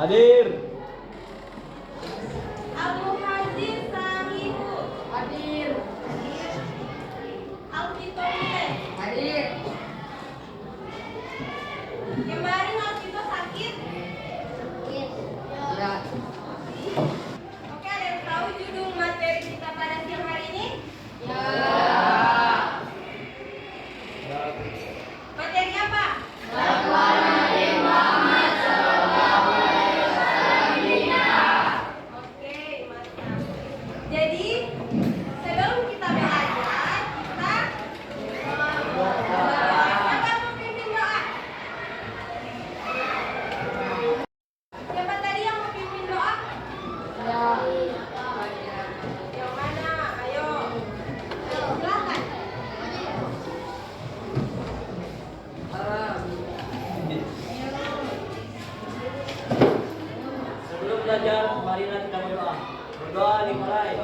Hadir. Al-Muhajir Sahibu. Hadir. Al-Fitolite. Hadir. Kemarin Al-Fito sakit? Sakit. Ya. Oke, ada yang tahu judul materi kita pada siang hari ini? Ya. Materi apa? Jadi sebelum kita belajar, siapa yang memimpin doa? Siapa tadi yang memimpin doa? Yang mana? Ayo. Silakan. Sebelum belajar, marilah kita berdoa. Berdoa dimulai.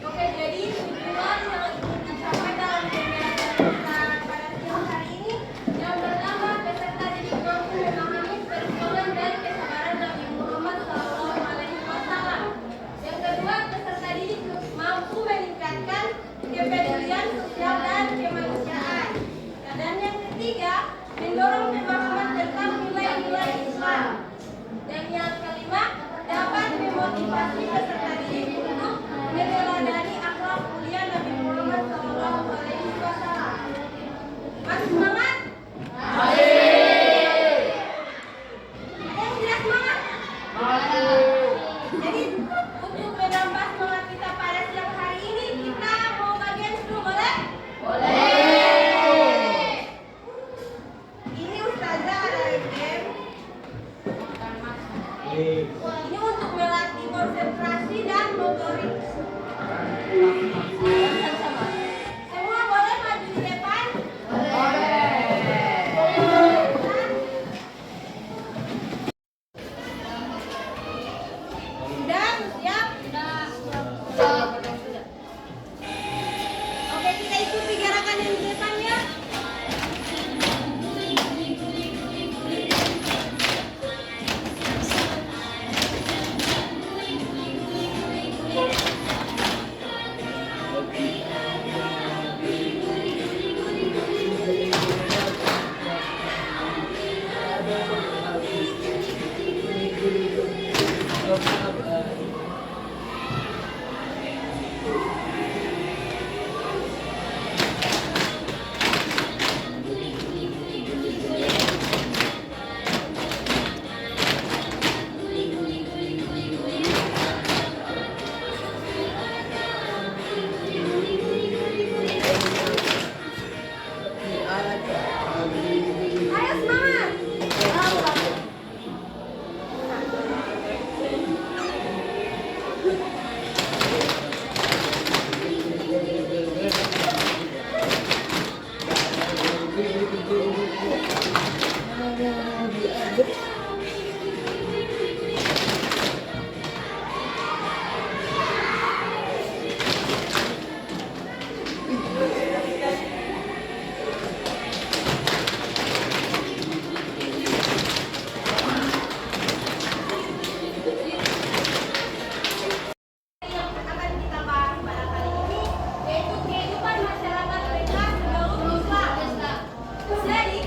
Oke, jadi tujuan yang dicapai dalam pembelajaran kita pada siang hari ini yang pertama, peserta didik mampu memahami perjuangan dan kesabaran Nabi Muhammad SAW. Yang kedua, peserta didik mampu meningkatkan kepedulian sosial dan kemanusiaan. Dan yang ketiga, mendorong pemahaman tentang nilai-nilai Islam. Dan yang kelima, dapat memotivasi peserta didik untuk meneladani akhlak mulia Nabi Muhammad SAW. Masih semangat? Ada yang tidak semangat? Jadi untuk menambah semangat kita pada siang hari ini, kita mau bagian dulu, boleh? Boleh. Ini Ustazah ada game. Ini untuk melatih konsentrasi dan motorik. Semua boleh maju di depan? Sudah? Siap? Oke, kita ikuti gerakan yang di depan ya.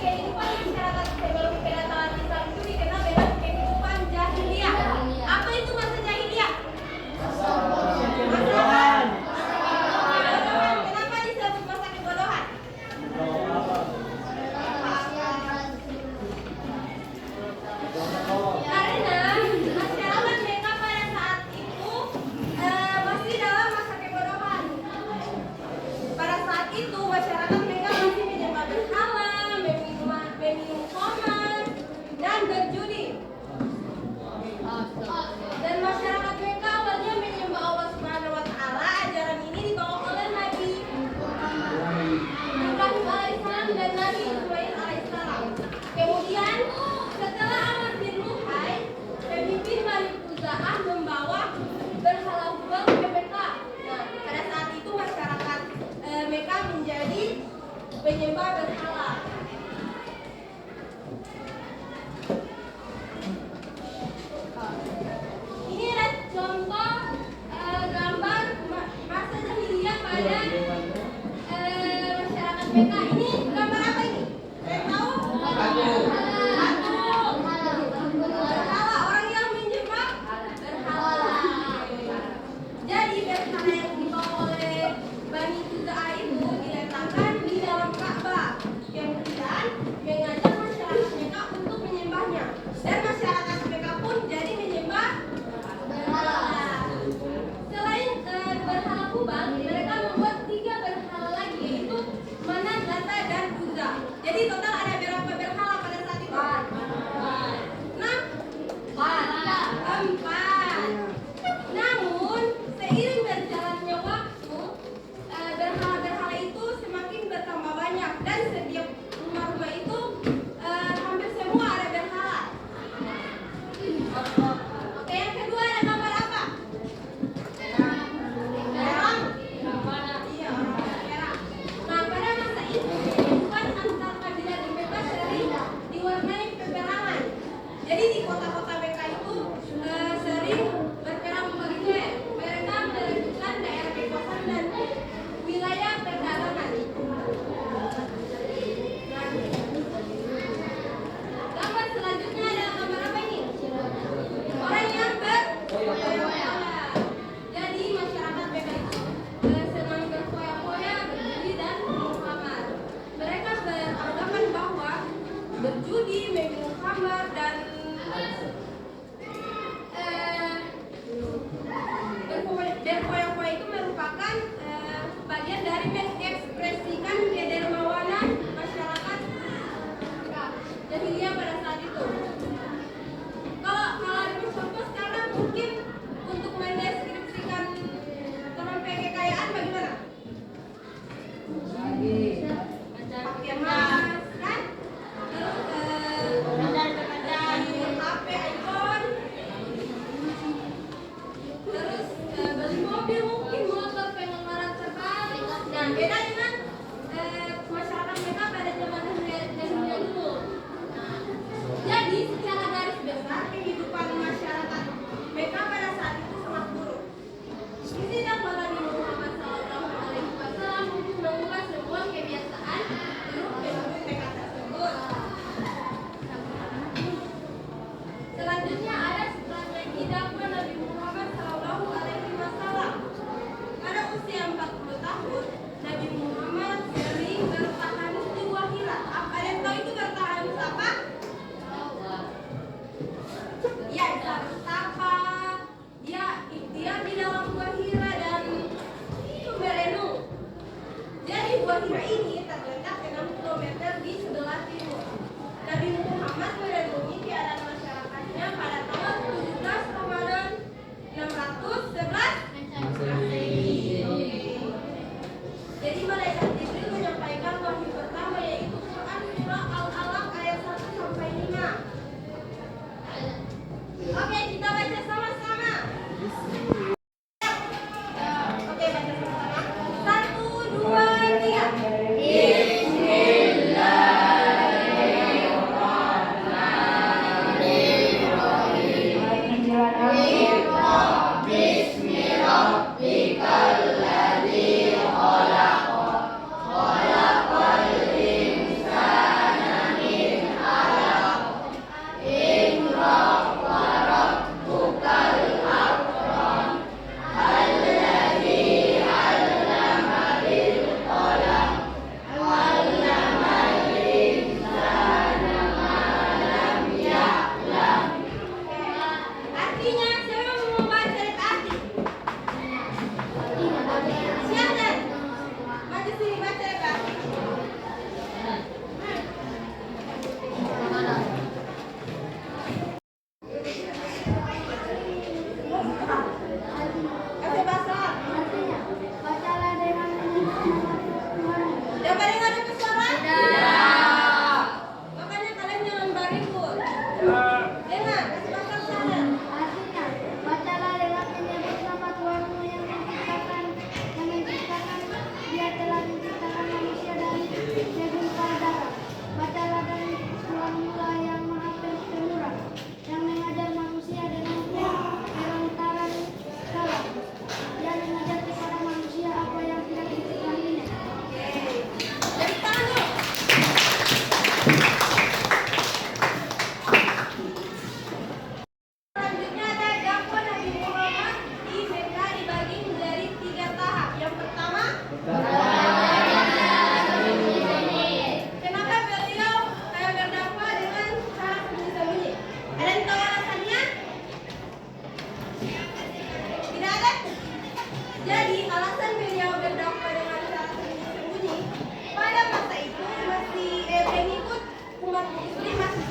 kehidupan masyarakat sebelum kedatangan Islam itu dikenal dengan kehidupan jahiliyah. Apa itu masa jahiliyah? Masa kebodohan. Kenapa disebut masa kebodohan? Karena masyarakat mereka pada saat itu masih dalam masa kebodohan. Pada saat itu masyarakat mereka masih menyembah berhala, meminum khamar, dan berjudi. Dan masyarakat mereka awalnya menyembah Allah Subhanahu wa taala. Ajaran ini dibawa oleh Nabi Ibrahim alaihissalam dan Nabi Ismail alaihissalam. Kemudian setelah Amr bin Luhai, pemimpin Bani Khuza'ah membawa berhala Hubal ke Mekah. Nah, pada saat itu masyarakat Mekah menjadi penyembah berhala. Ini adalah contoh gambar masa jahiliyah pada masyarakat Mekah. Ini gambar apa ini? Saya tahu? Berhala, orang yang menyembah berhala. Jadi berhala yang dibawa oleh Bani Khuza'ah itu diletakkan di dalam Ka'bah. Kemudian mengajak masyarakat Mekah untuk menyembahnya. Dan masyarakat Mekah pun jadi menyembah berhala. Selain berhala Hubal, mereka membuat 3 berhala lagi, yaitu Manat, Lata, dan Uzza. Jadi total ada berapa berhala pada saat itu? 4. Namun seiring berjalannya waktu, berhala-berhala itu semakin bertambah banyak dan setiap rumah-rumah itu hampir semua ada berhala. Oke, yang kedua ada gambar apa? Perang. Iya, orang perang. Nah, pada masa itu kehidupan antar kabilah di Mekah sering diwarnai peperangan. Jadi di kota-kota Mekah itu sering berperang begitu. Mereka merebutkan daerah kekuasaan dan wilayah perdagangan. Gambar selanjutnya adalah gambar apa ini? Orang yang berfoya-foya. Jadi masyarakat Mekah itu senang berfoya-foya, berjudi dan minum khamar. Mereka beranggapan bahwa berjudi, meminum khamar dan berfoya-foya itu merupakan bagian dari mengekspresikan kedermawanan masyarakat jahiliyah pada saat itu. Kalau ada contoh sekarang mungkin untuk mendeskripsikan teman kekayaan bagaimana? Pakai emas, kan? Terus HP iPhone, terus beli mobil mungkin motor pengeluaran terbaru. Nah, beda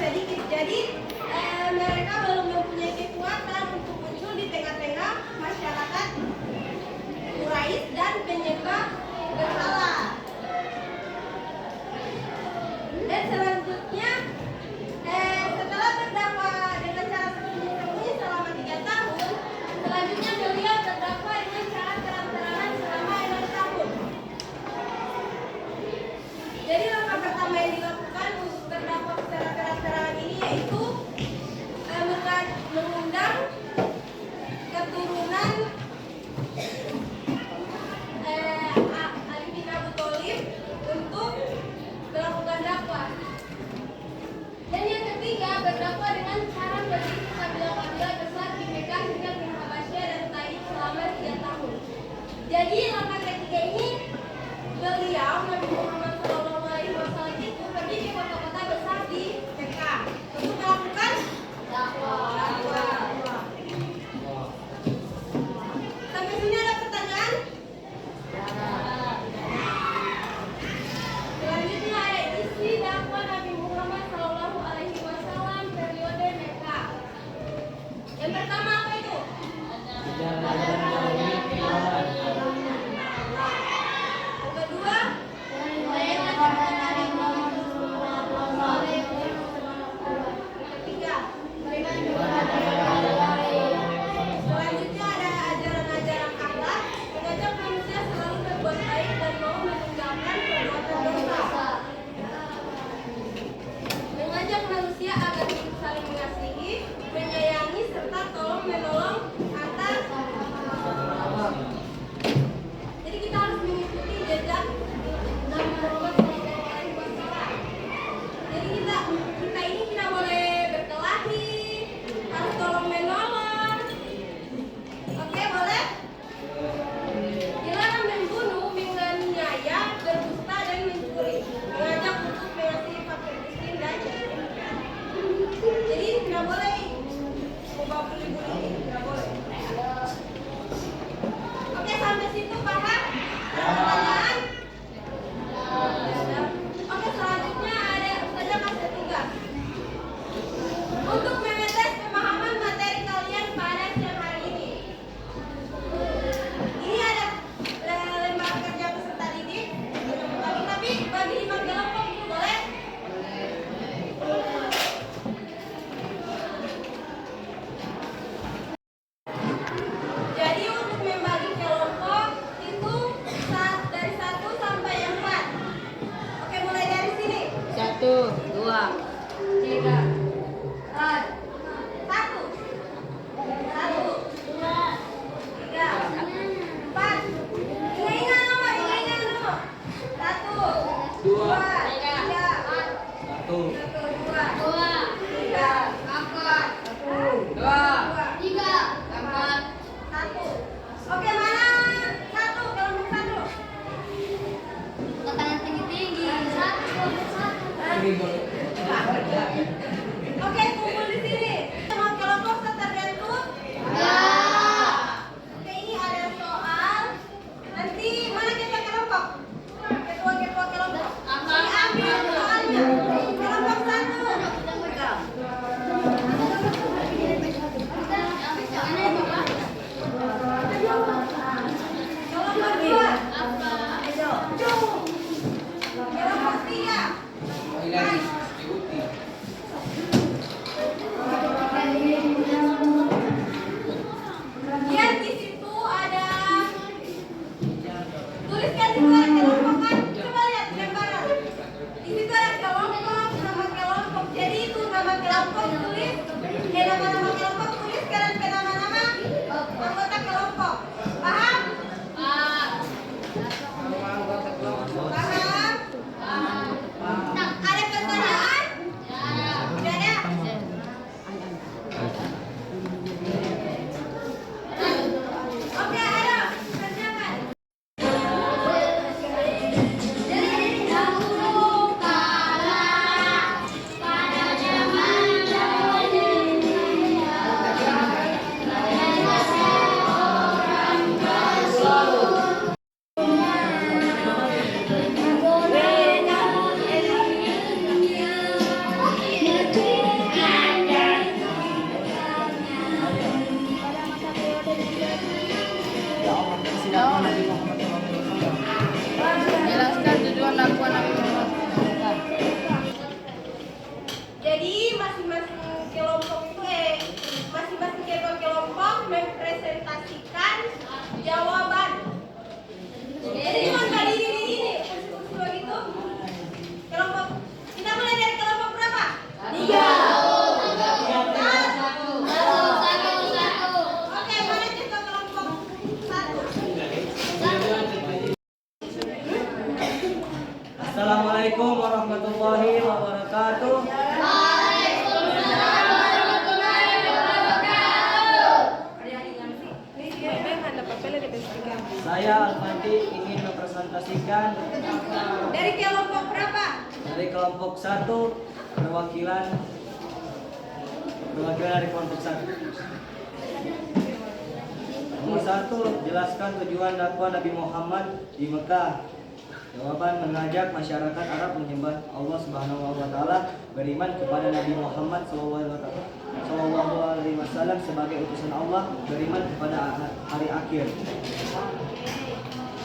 sedikit. Jadi mereka belum mempunyai kekuatan untuk muncul di tengah-tengah masyarakat Quraisy dan penyembah berhala. Dan selanjutnya setelah berdakwah dengan cara sembunyi-sembunyi selama 3 tahun, selanjutnya beliau berdakwah dengan cara terang-terangan selama 6 tahun. Jadi langkah pertama yang dilakukan untuk berdakwah secara terang-terangan ini yaitu mengundang keturunan Ali bin Abi Thalib untuk melakukan dakwah. Dan yang ketiga, berdakwah dengan cara berdiri kabilah-kabilah besar di Mekah hingga ke Habasyah dan Taif selama 3 tahun. Jadi langkah ketiga ini beliau Nabi Muhammad SAW itu pergi ke kota-kota besar di Mekah untuk melakukan dakwah. Sampai sini ada pertanyaan? Selanjutnya ada isi dakwah Nabi Muhammad SAW periode Mekah. Yang pertama apa itu? Yang kedua? Ketiga. Selanjutnya ada ajaran-ajaran akhlak, mengajak manusia selalu berbuat baik dan mau meninggalkan perbuatan dosa. Mengajak manusia agar hidup saling mengasihi, menyayangi serta tolong menolong antar. Jadi kita harus mengikuti jejak Nabi Muhammad SAW. Jadi kita ini tidak boleh berkelahi, harus tolong menolong. Oke, boleh? Dilarang membunuh, menganiaya, berdusta dan mencuri. Mengajak untuk mengasihi fakir miskin dan yatim. Jadi tidak boleh ubah bully-bully, tidak boleh. Oke, sampai situ paham? Ada pertanyaan? Oke, selanjutnya ada Ustazah kasih tugas untuk mengetes pemahaman materi kalian pada siang hari ini. Ini ada lembar kerja peserta didik, tapi bagi 5 kelompok itu boleh? Jadi untuk membagi kelompok itu dari 1 sampai 4. Oke, mulai dari sini. 1, 2, 3, 4, 1, 2, 3, 4. Ingat nomor. 1, 2, 3, 1, 2, 3, 4, 2, 1. Oke, mana 1? Kelompok 1. tangan tinggi-tinggi. 1. Oke, kumpul di sini. Semua kelompok tertentu? Ya. Oke, ini ada soal. Nanti mana ketua kelompok? Ketua kelompok. Diambil soalnya. Kelompok 1. Kelompok 2. Kelompok 3. Lihat di situ ada tuliskan di situ ada kelompok kan? Coba lihat di lembaran. Di situ ada kelompok, nama kelompok. Jadi itu nama kelompok tulis, nama-nama kelompok tuliskan ke nama-nama anggota kelompok. Paham? Paham. Nah, ada pertanyaan? Tidak ada? Oke, ayo kerjakan. Jadi dahulu kala pada zaman dahulu Jadi masing-masing kelompok mempresentasikan jawaban. Jadi mangga ini kursi begitu. Kelompok kita mulai dari kelompok berapa? 3. Oke, mana contoh kelompok 1? Assalamualaikum warahmatullahi wabarakatuh. Saya Al-Fatih ingin mempresentasikan Dari kelompok berapa? dari kelompok 1 perwakilan dari kelompok 1. Nomor 1, jelaskan tujuan dakwah Nabi Muhammad di Mekah. Jawaban: mengajak masyarakat Arab menyembah Allah Subhanahu wa taala, beriman kepada Nabi Muhammad sallallahu alaihi wasallam sebagai utusan Allah, beriman kepada hari akhir.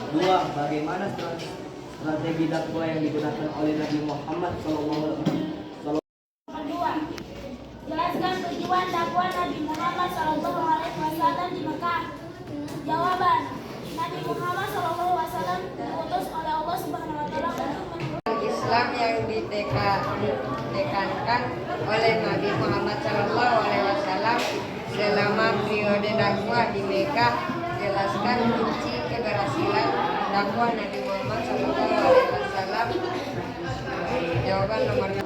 2. Bagaimana strategi dakwah yang digunakan oleh Nabi Muhammad sallallahu alaihi wasallam? Kedua, jelaskan tujuan dakwah Nabi Muhammad SAW di Mekah. Jawaban: Nabi Muhammad SAW diutus oleh Allah Subhanahu Wa Taala untuk Islam yang ditekankan oleh Nabi Muhammad SAW selama periode dakwah di Mekah. Jelaskan kunci keberhasilan dakwah Nabi Muhammad SAW. Jawaban nomor 2.